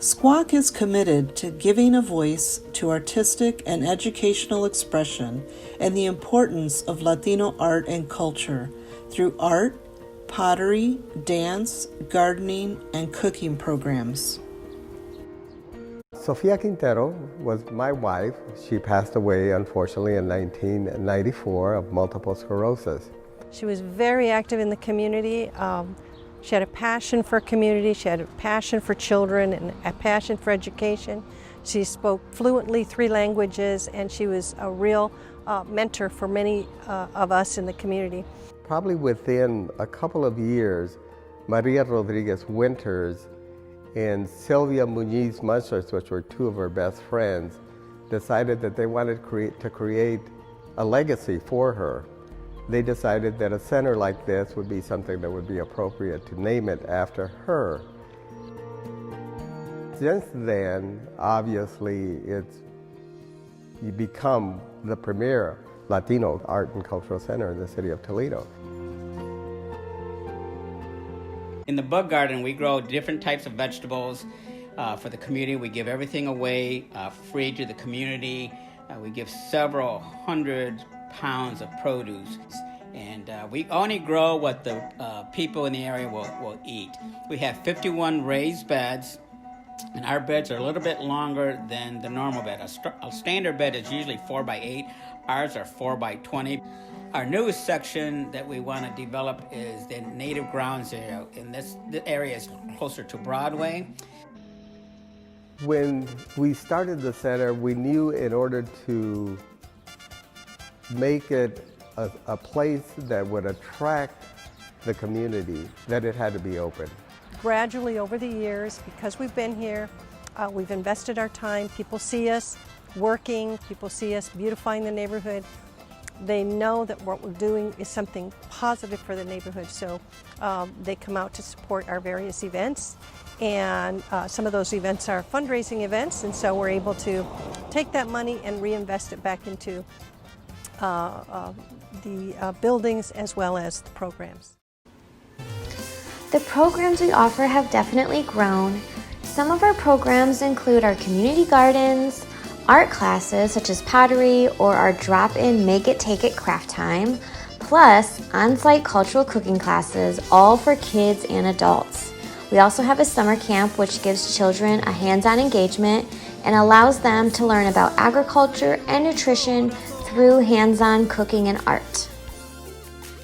SQACC is committed to giving a voice to artistic and educational expression and the importance of Latino art and culture through art, pottery, dance, gardening, and cooking programs. Sofia Quintero was my wife. She passed away, unfortunately, in 1994 of multiple sclerosis. She was very active in the community. She had a passion for community, she had a passion for children and a passion for education. She spoke fluently 3 languages, and she was a real mentor for many of us in the community. Probably within a couple of years, Maria Rodriguez Winters and Sylvia Muñiz Munchers, which were 2 of her best friends, decided that they wanted to create a legacy for her. They decided that a center like this would be something that would be appropriate to name it after her. Since then, obviously, you become the premier Latino art and cultural center in the city of Toledo. In the bug garden, we grow different types of vegetables for the community. We give everything away free to the community. We give several hundred pounds of produce, and we only grow what the people in the area will eat. We have 51 raised beds, and our beds are a little bit longer than the normal bed. A standard bed is usually 4 by 8. Ours are 4 by 20. Our newest section that we want to develop is the native grounds area, and this area is closer to Broadway. When we started the center, we knew in order to make it a place that would attract the community, that it had to be open. Gradually over the years, because we've been here, we've invested our time. People see us working, people see us beautifying the neighborhood. They know that what we're doing is something positive for the neighborhood, so they come out to support our various events. And some of those events are fundraising events, and so we're able to take that money and reinvest it back into the buildings as well as the programs. The programs we offer have definitely grown. Some of our programs include our community gardens, art classes such as pottery, or our drop-in make it take it craft time, plus on-site cultural cooking classes, all for kids and adults. We also have a summer camp which gives children a hands-on engagement and allows them to learn about agriculture and nutrition through hands-on cooking and art.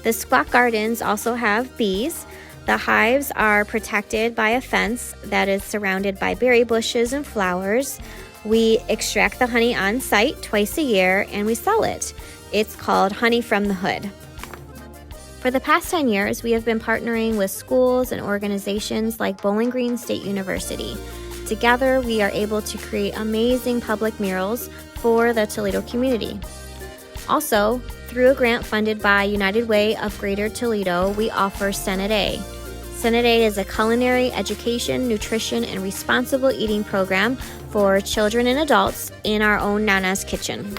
The SQACC gardens also have bees. The hives are protected by a fence that is surrounded by berry bushes and flowers. We extract the honey on site twice a year and we sell it. It's called Honey from the Hood. For the past 10 years, we have been partnering with schools and organizations like Bowling Green State University. Together, we are able to create amazing public murals for the Toledo community. Also, through a grant funded by United Way of Greater Toledo, we offer Senate A. Senate A is a culinary, education, nutrition, and responsible eating program for children and adults in our own Nana's Kitchen.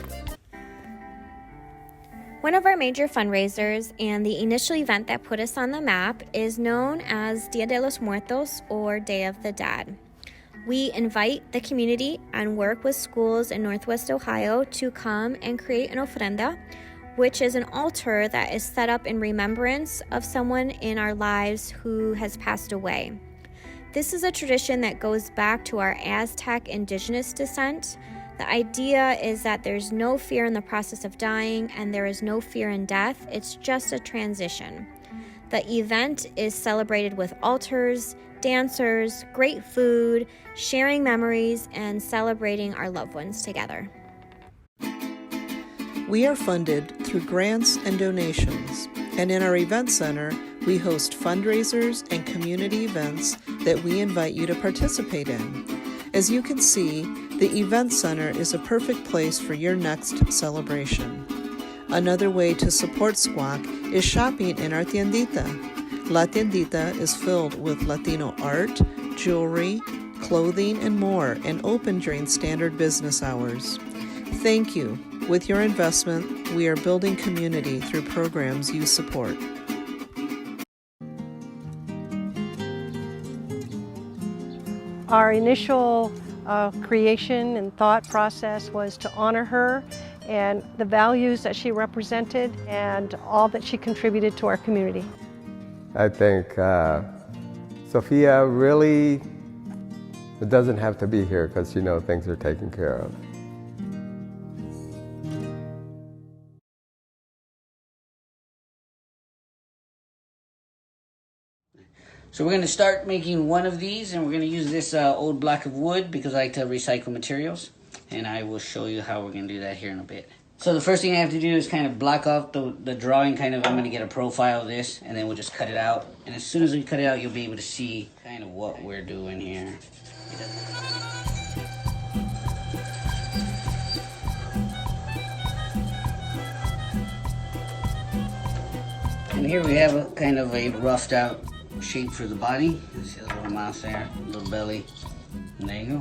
One of our major fundraisers and the initial event that put us on the map is known as Dia de los Muertos, or Day of the Dead. We invite the community and work with schools in Northwest Ohio to come and create an ofrenda, which is an altar that is set up in remembrance of someone in our lives who has passed away. This is a tradition that goes back to our Aztec indigenous descent. The idea is that there's no fear in the process of dying and there is no fear in death. It's just a transition. The event is celebrated with altars, dancers, great food, sharing memories, and celebrating our loved ones together. We are funded through grants and donations, and in our event center, we host fundraisers and community events that we invite you to participate in. As you can see, the event center is a perfect place for your next celebration. Another way to support SQACC is shopping in our tiendita. La Tiendita is filled with Latino art, jewelry, clothing, and more, and open during standard business hours. Thank you. With your investment, we are building community through programs you support. Our initial creation and thought process was to honor her and the values that she represented and all that she contributed to our community. I think Sofia really doesn't have to be here because things are taken care of. So we're going to start making one of these, and we're going to use this old block of wood because I like to recycle materials. And I will show you how we're going to do that here in a bit. So the first thing I have to do is kind of block off the drawing, I'm going to get a profile of this, and then we'll just cut it out. And as soon as we cut it out, you'll be able to see kind of what we're doing here. And here we have a kind of a roughed out shape for the body. You see a little mouth there, a little belly, and there you go.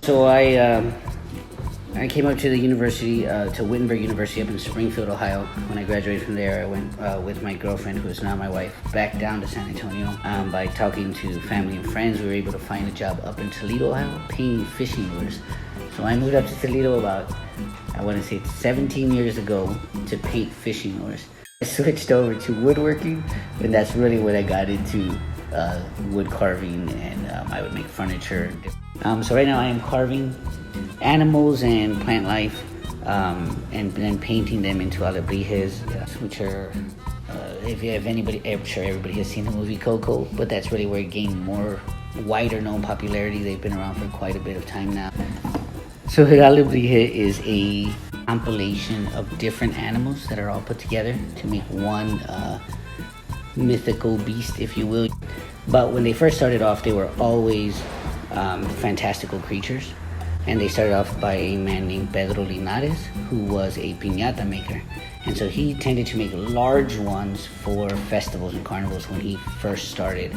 So I came up to the university, to Wittenberg University up in Springfield, Ohio. When I graduated from there, I went with my girlfriend, who is now my wife, back down to San Antonio. By talking to family and friends, we were able to find a job up in Toledo, Ohio, painting fishing lures. So I moved up to Toledo about, I want to say 17 years ago, to paint fishing lures. I switched over to woodworking, and that's really when I got into wood carving, and I would make furniture. So right now I am carving animals and plant life, and then painting them into alebrijes, which are, if anybody, I'm sure everybody has seen the movie Coco, but that's really where it gained more wider known popularity. They've been around for quite a bit of time now. So the alebrije is a compilation of different animals that are all put together to make one mythical beast, if you will. But when they first started off, they were always fantastical creatures. And they started off by a man named Pedro Linares, who was a piñata maker. And so he tended to make large ones for festivals and carnivals when he first started.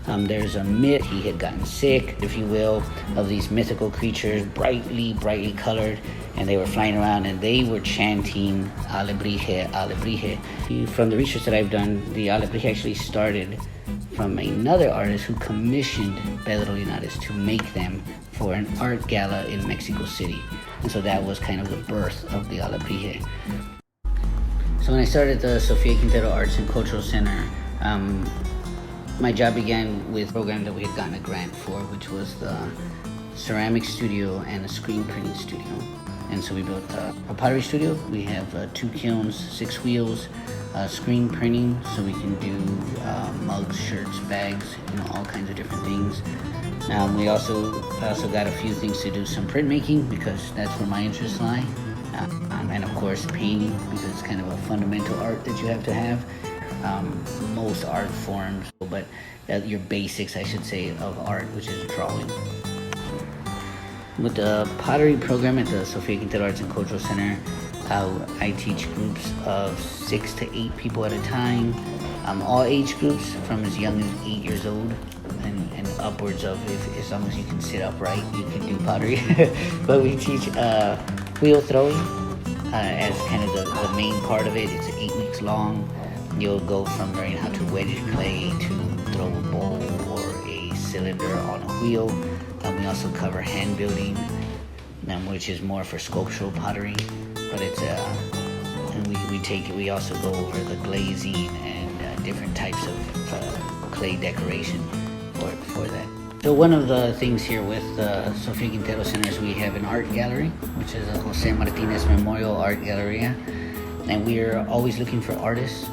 There's a myth, he had gotten sick, if you will, of these mythical creatures, brightly colored, and they were flying around and they were chanting alebrije, alebrije. From the research that I've done, the alebrije actually started from another artist who commissioned Pedro Linares to make them for an art gala in Mexico City. And so that was kind of the birth of the alebrije. So when I started the Sofia Quintero Arts and Cultural Center, my job began with a program that we had gotten a grant for, which was the ceramic studio and a screen printing studio. And so we built a pottery studio. We have 2 kilns, 6 wheels, screen printing, so we can do mugs, shirts, bags, all kinds of different things. I also got a few things to do, some printmaking, because that's where my interests lie. And of course painting, because it's kind of a fundamental art that you have to have. Most art forms, but your basics, I should say, of art, which is drawing. With the pottery program at the Sofia Quintero Arts and Cultural Center, I teach groups of 6 to 8 people at a time, all age groups from as young as 8 years old and upwards of, as long as you can sit upright, you can do pottery. But we teach wheel throwing as kind of the main part of it. It's 8 weeks long. You'll go from learning how to wedge clay to throw a bowl or a cylinder on a wheel. We also cover hand building, which is more for sculptural pottery. But it's and we also go over the glazing and different types of clay decoration for that. So one of the things here with the Sofia Quintero Center is we have an art gallery, which is a Jose Martinez Memorial Art Galleria. And we are always looking for artists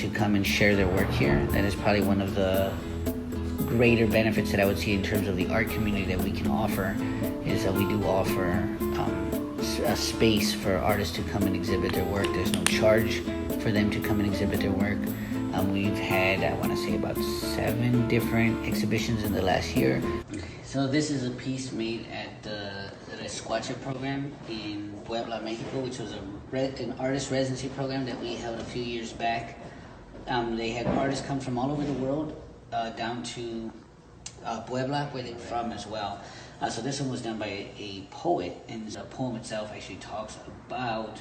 to come and share their work here. That is probably one of the greater benefits that I would see in terms of the art community that we can offer, is that we do offer a space for artists to come and exhibit their work. There's no charge for them to come and exhibit their work. We've had, I want to say, about 7 different exhibitions in the last year. So this is a piece made at the SQACC program in Puebla, Mexico, which was an artist residency program that we held a few years back. They had artists come from all over the world down to Puebla, where they're from as well. So this one was done by a poet, and the poem itself actually talks about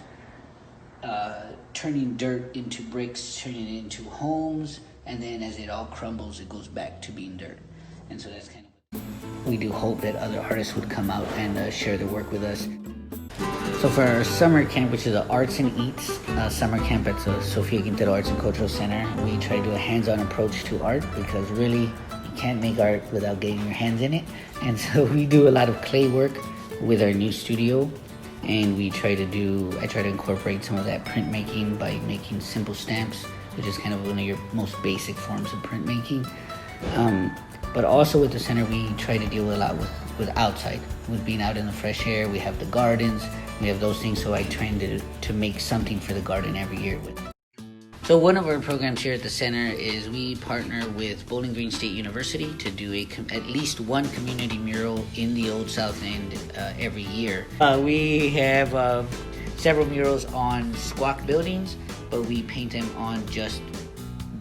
turning dirt into bricks, turning it into homes, and then as it all crumbles, it goes back to being dirt. And so that's kind of We do hope that other artists would come out and share their work with us. So for our summer camp, which is an Arts and Eats summer camp at the Sofia Quintero Arts and Cultural Center, we try to do a hands-on approach to art because really you can't make art without getting your hands in it. And so we do a lot of clay work with our new studio, and I try to incorporate some of that printmaking by making simple stamps, which is kind of one of your most basic forms of printmaking. But also with the center, we try to deal a lot with outside, with being out in the fresh air. We have the gardens, we have those things, so I try to make something for the garden every year with. So one of our programs here at the center is we partner with Bowling Green State University to do at least one community mural in the Old South End every year. We have several murals on SQACC buildings, but we paint them on just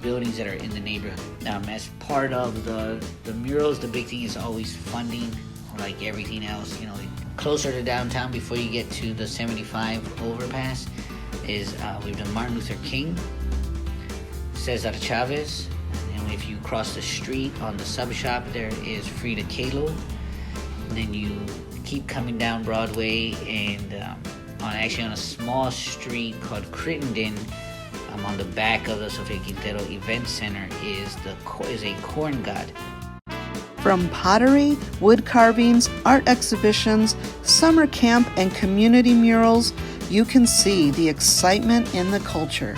buildings that are in the neighborhood. As part of the murals, the big thing is always funding, like everything else. You know, closer to downtown before you get to the 75 overpass is we've done Martin Luther King, Cesar Chavez, and if you cross the street on the sub shop, there is Frida Kahlo. And then you keep coming down Broadway, and on a small street called Crittenden, on the back of the Sofia Quintero Event Center is a corn god. From pottery, wood carvings, art exhibitions, summer camp, and community murals, you can see the excitement in the culture.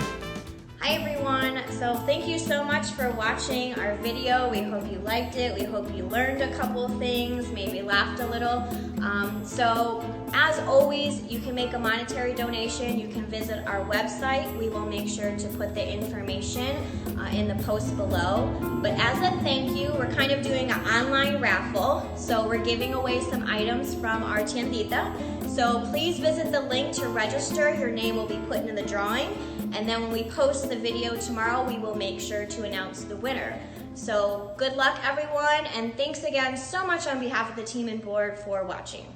Hi everyone, so thank you so much for watching our video. We hope you liked it. We hope you learned a couple things, maybe laughed a little. So as always, you can make a monetary donation. You can visit our website. We will make sure to put the information in the post below. But as a thank you, we're kind of doing an online raffle. So we're giving away some items from our tiendita. So please visit the link to register. Your name will be put in the drawing. And then when we post the video tomorrow, we will make sure to announce the winner. So good luck everyone, and thanks again so much on behalf of the team and board for watching.